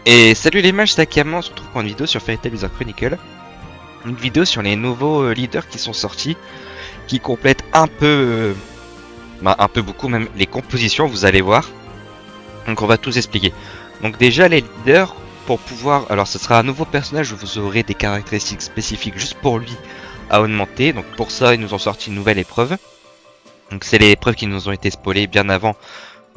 Et salut les mages, c'est Akama, on se retrouve pour une vidéo sur Fairy Tail Wizard Chronicle. Une vidéo sur les nouveaux leaders qui sont sortis, qui complètent un peu beaucoup même les compositions, vous allez voir. Donc on va tous expliquer. Donc déjà les leaders, pour pouvoir... Alors ce sera un nouveau personnage où vous aurez des caractéristiques spécifiques juste pour lui à augmenter. Donc pour ça ils nous ont sorti une nouvelle épreuve. Donc c'est les épreuves qui nous ont été spoilées bien avant.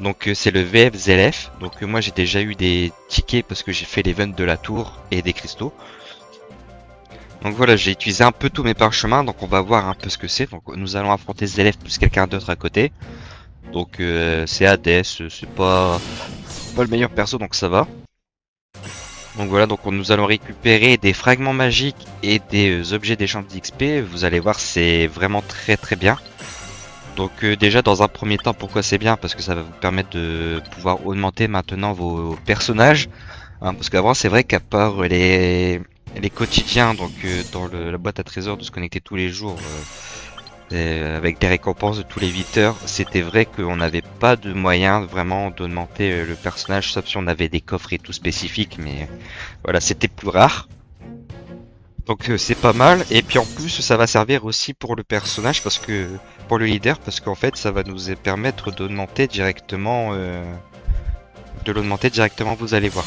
Donc c'est le VF ZLF. Donc moi j'ai déjà eu des tickets parce que j'ai fait l'event de la tour et des cristaux. Donc voilà, j'ai utilisé un peu tous mes parchemins, donc on va voir un peu ce que c'est. Donc nous allons affronter ZLF plus quelqu'un d'autre à côté. Donc c'est Hades, c'est pas le meilleur perso donc ça va. Donc voilà, donc nous allons récupérer des fragments magiques et des objets d'échange d'XP. Vous allez voir, c'est vraiment très bien. Donc déjà dans un premier temps, pourquoi c'est bien? Parce que ça va vous permettre de pouvoir augmenter maintenant vos personnages. Hein, parce qu'avant c'est vrai qu'à part les quotidiens, donc dans la boîte à trésors de se connecter tous les jours avec des récompenses de tous les 8 heures, c'était vrai qu'on n'avait pas de moyen vraiment d'augmenter le personnage, sauf si on avait des coffres et tout spécifiques, mais voilà, c'était plus rare. Donc c'est pas mal, et puis en plus ça va servir aussi pour le personnage, parce que pour le leader, parce qu'en fait ça va nous permettre d'augmenter directement, vous allez voir.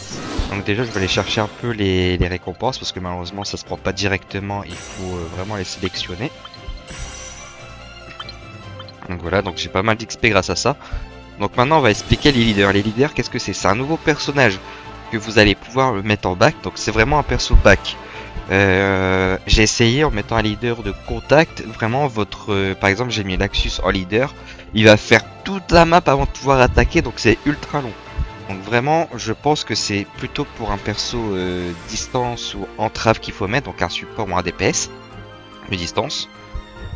Donc déjà je vais aller chercher un peu les récompenses, parce que malheureusement ça se prend pas directement, il faut vraiment les sélectionner. Donc voilà, donc j'ai pas mal d'XP grâce à ça. Donc maintenant on va expliquer les leaders. Les leaders, qu'est-ce que c'est? C'est un nouveau personnage que vous allez pouvoir mettre en back, donc c'est vraiment un perso back. J'ai essayé en mettant un leader de contact, vraiment votre... par exemple j'ai mis Laxus en leader, il va faire toute la map avant de pouvoir attaquer, donc c'est ultra long. Donc vraiment je pense que c'est plutôt pour un perso distance ou entrave qu'il faut mettre, donc un support ou un DPS de distance.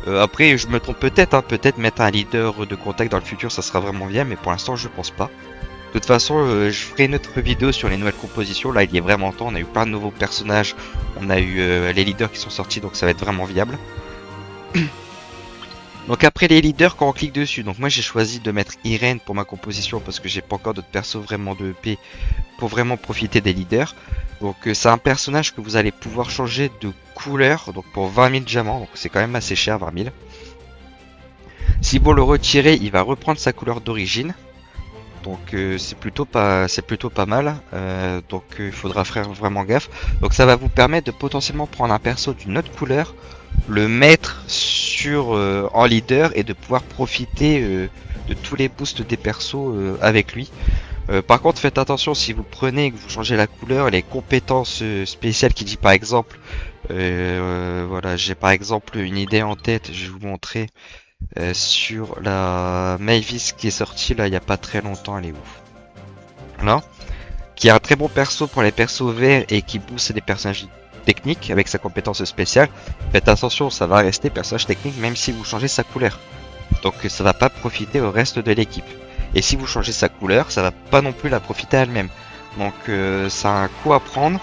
Après je me trompe peut-être, hein, peut-être mettre un leader de contact dans le futur ça sera vraiment bien, mais pour l'instant je pense pas. De toute façon, je ferai une autre vidéo sur les nouvelles compositions. Là, il y est vraiment temps. On a eu plein de nouveaux personnages. On a eu les leaders qui sont sortis, donc ça va être vraiment viable. Donc après les leaders, quand on clique dessus, donc moi j'ai choisi de mettre Irene pour ma composition parce que j'ai pas encore d'autres persos vraiment de EP pour vraiment profiter des leaders. Donc c'est un personnage que vous allez pouvoir changer de couleur, donc pour 20 000 diamants, donc c'est quand même assez cher, 20 000. Si vous le retirez, il va reprendre sa couleur d'origine. Donc c'est plutôt pas mal. Donc il faudra faire vraiment gaffe. Donc ça va vous permettre de potentiellement prendre un perso d'une autre couleur, le mettre sur en leader et de pouvoir profiter de tous les boosts des persos avec lui. Par contre faites attention si vous prenez et que vous changez la couleur, les compétences spéciales qui dit par exemple voilà, j'ai par exemple une idée en tête, je vais vous montrer. Sur la Mavis qui est sortie là il y a pas très longtemps, elle est ouf. Voilà. Qui a un très bon perso pour les persos verts et qui booste des personnages techniques avec sa compétence spéciale. Faites attention, ça va rester personnage technique même si vous changez sa couleur. Donc ça va pas profiter au reste de l'équipe. Et si vous changez sa couleur, ça va pas non plus la profiter à elle-même. Donc ça a un coup à prendre.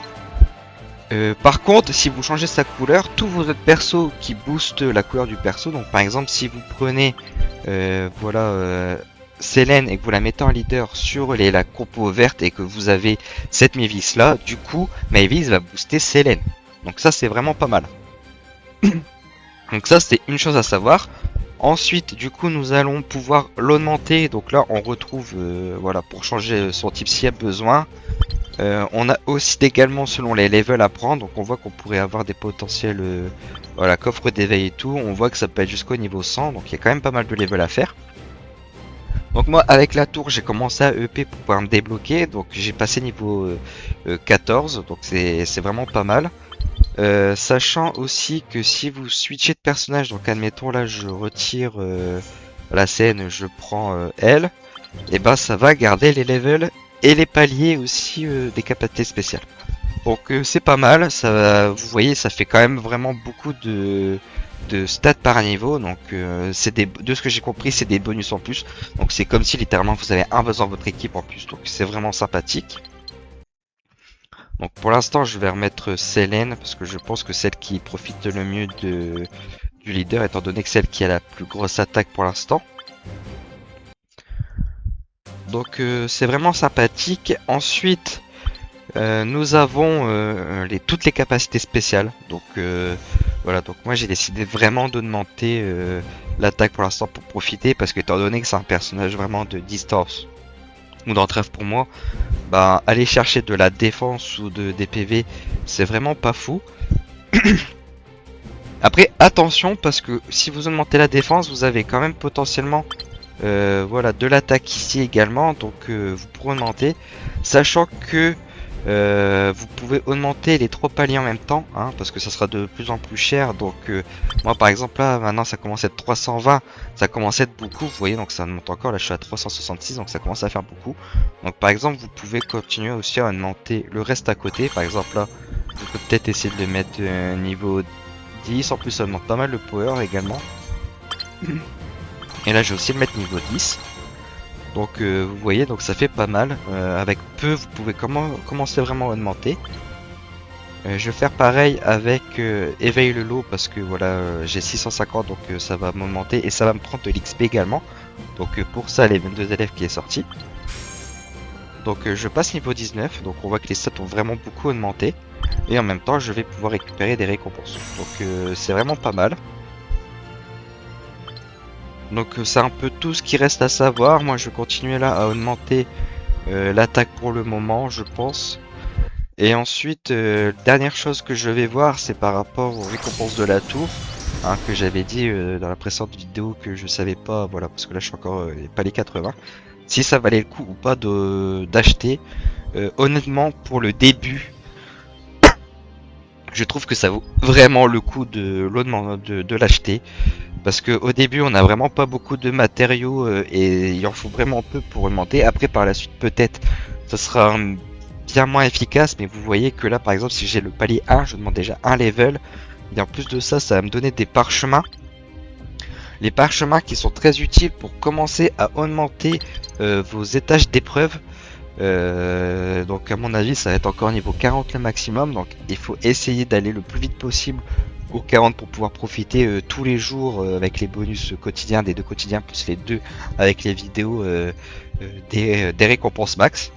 Par contre, si vous changez sa couleur, tous vos autres persos qui boostent la couleur du perso, donc par exemple si vous prenez Selene et que vous la mettez en leader sur la compo verte et que vous avez cette Mavis là, du coup Mavis va booster Selene. Donc ça c'est vraiment pas mal. Donc ça c'est une chose à savoir. Ensuite du coup nous allons pouvoir l'augmenter, donc là on retrouve voilà pour changer son type s'il y a besoin. On a aussi également selon les levels à prendre, donc on voit qu'on pourrait avoir des potentiels voilà, coffre d'éveil et tout, on voit que ça peut être jusqu'au niveau 100, donc il y a quand même pas mal de levels à faire. Donc moi avec la tour j'ai commencé à EP pour pouvoir me débloquer, donc j'ai passé niveau 14, donc c'est vraiment pas mal. Sachant aussi que si vous switchez de personnage, donc admettons là je retire la scène, je prends elle, et ben ça va garder les levels et les paliers aussi des capacités spéciales. Donc c'est pas mal, ça, vous voyez ça fait quand même vraiment beaucoup de stats par niveau, donc c'est de ce que j'ai compris c'est des bonus en plus, donc c'est comme si littéralement vous avez un besoin de votre équipe en plus, donc c'est vraiment sympathique. Donc pour l'instant je vais remettre Selene parce que je pense que celle qui profite le mieux du leader étant donné que celle qui a la plus grosse attaque pour l'instant. Donc c'est vraiment sympathique. Ensuite Nous avons toutes les capacités spéciales. Donc voilà, donc moi j'ai décidé vraiment d'augmenter l'attaque pour l'instant pour profiter. Parce que étant donné que c'est un personnage vraiment de distance ou d'entrave pour moi, bah aller chercher de la défense ou des PV, c'est vraiment pas fou. Après attention, parce que si vous augmentez la défense, vous avez quand même potentiellement voilà, de l'attaque ici également. Donc vous pourrez augmenter, sachant que vous pouvez augmenter les 3 paliers en même temps, hein, parce que ça sera de plus en plus cher. Donc moi par exemple là maintenant ça commence à être 320, ça commence à être beaucoup, vous voyez, donc ça monte encore. Là je suis à 366, donc ça commence à faire beaucoup. Donc par exemple vous pouvez continuer aussi à augmenter le reste à côté. Par exemple là vous pouvez peut-être essayer de le mettre niveau 10, en plus ça augmente pas mal le power également. Et là je vais aussi le mettre niveau 10. Donc vous voyez, donc ça fait pas mal. Avec peu, vous pouvez commencer vraiment à augmenter. Je vais faire pareil avec éveille le lot parce que voilà, j'ai 650, donc ça va m'augmenter et ça va me prendre de l'XP également. Donc pour ça, les 22 élèves qui est sorti. Donc je passe niveau 19, donc on voit que les stats ont vraiment beaucoup augmenté. Et en même temps, je vais pouvoir récupérer des récompenses. Donc c'est vraiment pas mal. Donc c'est un peu tout ce qui reste à savoir. Moi je vais continuer là à augmenter l'attaque pour le moment, je pense. Et ensuite, dernière chose que je vais voir, c'est par rapport aux récompenses de la tour, hein, que j'avais dit dans la précédente vidéo que je savais pas, voilà, parce que là je suis encore pas les 80, si ça valait le coup ou pas d'acheter. Honnêtement, pour le début, je trouve que ça vaut vraiment le coup de l'acheter. Parce que au début on n'a vraiment pas beaucoup de matériaux et il en faut vraiment peu pour augmenter. Après par la suite peut-être ça sera bien moins efficace, mais vous voyez que là par exemple si j'ai le palier 1, je demande déjà un level. Et en plus de ça, ça va me donner des parchemins. Les parchemins qui sont très utiles pour commencer à augmenter vos étages d'épreuve. Donc à mon avis ça va être encore niveau 40 le maximum. Donc il faut essayer d'aller le plus vite possible au 40 pour pouvoir profiter tous les jours avec les bonus quotidiens des 2 quotidiens plus les 2 avec les vidéos des récompenses max.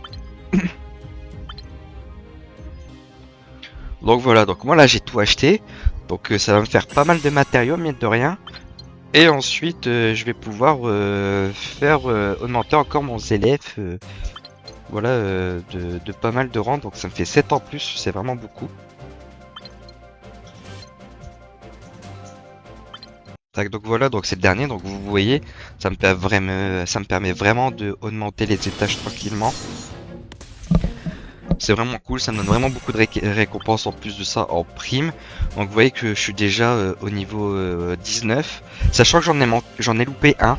Donc voilà, donc moi là j'ai tout acheté, donc ça va me faire pas mal de matériaux mine de rien. Et ensuite je vais pouvoir faire augmenter encore mon élève voilà, de pas mal de rangs, donc ça me fait 7 en plus, c'est vraiment beaucoup. Donc voilà, donc c'est le dernier, donc vous voyez, ça me permet vraiment de augmenter les étages tranquillement. C'est vraiment cool, ça me donne vraiment beaucoup de récompenses en plus de ça en prime. Donc vous voyez que je suis déjà au niveau 19, sachant que j'en ai loupé un.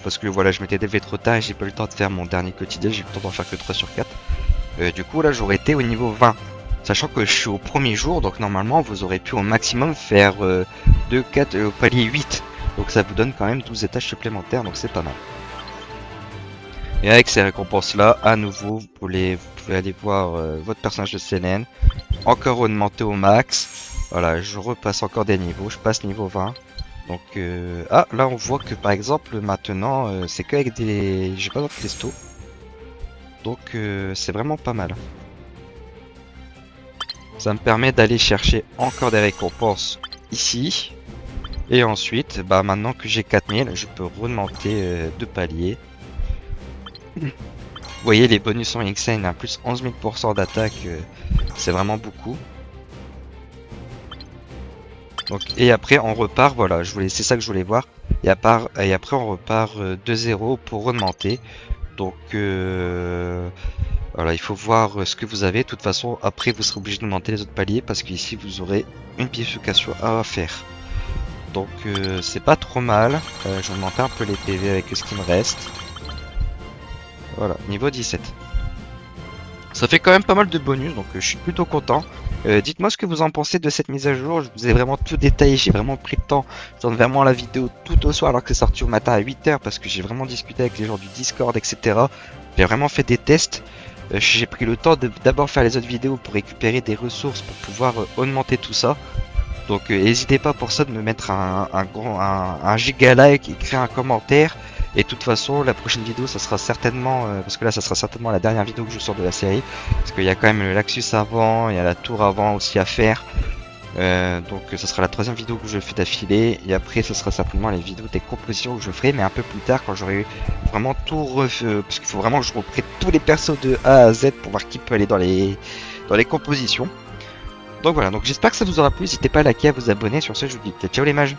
Parce que voilà, je m'étais délevé trop tard et j'ai pas eu le temps de faire mon dernier quotidien, j'ai eu le temps d'en faire que 3 sur 4. Du coup là j'aurais été au niveau 20. Sachant que je suis au premier jour, donc normalement vous aurez pu au maximum faire 2, 4, au palier 8. Donc ça vous donne quand même 12 étages supplémentaires, donc c'est pas mal. Et avec ces récompenses là, à nouveau, vous pouvez aller voir votre personnage de CNN. Encore augmenté au max. Voilà, je repasse encore des niveaux, je passe niveau 20. Donc ah là on voit que par exemple maintenant c'est qu'avec des... j'ai pas d'autres testo. Donc c'est vraiment pas mal. Ça me permet d'aller chercher encore des récompenses ici. Et ensuite, bah maintenant que j'ai 4000, je peux remonter 2 paliers. Vous voyez les bonus en Insane, hein, plus 11 000% d'attaque, c'est vraiment beaucoup. Donc, et après on repart, voilà, c'est ça que je voulais voir. Et après on repart de 0 pour augmenter. Donc voilà, il faut voir ce que vous avez. De toute façon, après vous serez obligé de monter les autres paliers parce qu'ici vous aurez une bifurcation à faire. Donc c'est pas trop mal. Je vais augmenter un peu les PV avec ce qui me reste. Voilà, niveau 17. Ça fait quand même pas mal de bonus, donc je suis plutôt content. Dites-moi ce que vous en pensez de cette mise à jour. Je vous ai vraiment tout détaillé, j'ai vraiment pris le temps. Je tourne vraiment la vidéo tout au soir alors que c'est sorti au matin à 8h parce que j'ai vraiment discuté avec les gens du Discord, etc. J'ai vraiment fait des tests. J'ai pris le temps de d'abord faire les autres vidéos pour récupérer des ressources pour pouvoir augmenter tout ça. Donc n'hésitez pas pour ça de me mettre un giga like, écrire un commentaire. Et de toute façon, la prochaine vidéo, ça sera certainement, parce que là, ça sera certainement la dernière vidéo que je sors de la série, parce qu'il y a quand même le Laxus avant, il y a la tour avant aussi à faire. Donc ça sera la troisième vidéo que je fais d'affilée, et après ça sera certainement les vidéos des compositions que je ferai, mais un peu plus tard quand j'aurai vraiment tout refait, parce qu'il faut vraiment que je reprenne tous les persos de A à Z pour voir qui peut aller dans les compositions. Donc voilà, donc j'espère que ça vous aura plu, n'hésitez pas à liker, à vous abonner, sur ce je vous dis ciao les mages.